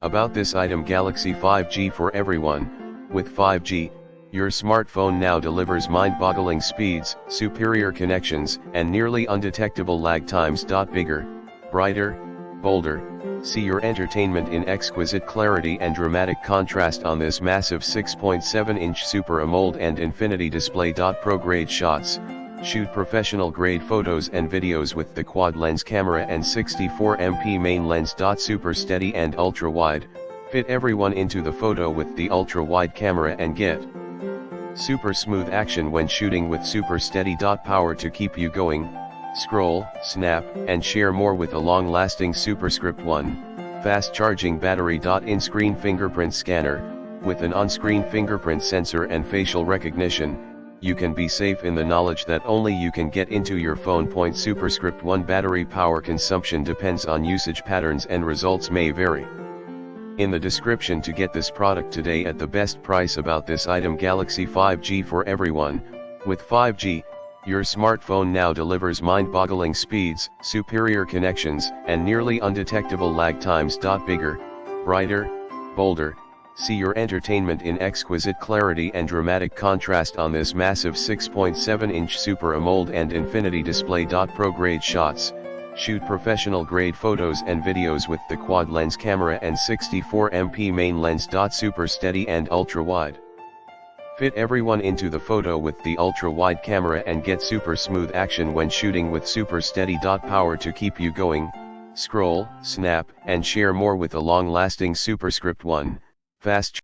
About this item: Galaxy 5G for everyone. With 5G, your smartphone now delivers mind-boggling speeds, superior connections, and nearly undetectable lag times. Bigger, brighter, bolder. See your entertainment in exquisite clarity and dramatic contrast on this massive 6.7-inch Super AMOLED and Infinity display. Pro grade shots. Shoot professional grade photos and videos with the quad lens camera and 64MP main lens. Super steady and ultra wide. Fit everyone into the photo with the ultra wide camera and get super smooth action when shooting with super steady. Power to keep you going. Scroll, snap, and share more with a long-lasting Superscript 1. Fast charging battery. In-screen fingerprint scanner. With an on-screen fingerprint sensor and facial recognition, you can be safe in the knowledge that only you can get into your phone. Superscript 1 battery power consumption depends on usage patterns and results may vary. In the description to get this product today at the best price. About this item: Galaxy 5G for everyone. With 5G, your smartphone now delivers mind-boggling speeds, superior connections, and nearly undetectable lag times. Bigger, brighter, bolder. See your entertainment in exquisite clarity and dramatic contrast on this massive 6.7-inch Super AMOLED and Infinity display. Pro grade shots. Shoot professional grade photos and videos with the quad lens camera and 64MP main lens. Super steady and ultra wide. Fit everyone into the photo with the ultra wide camera and get super smooth action when shooting with super steady. Power to keep you going. Scroll, snap, and share more with a long-lasting Superscript 1. Fast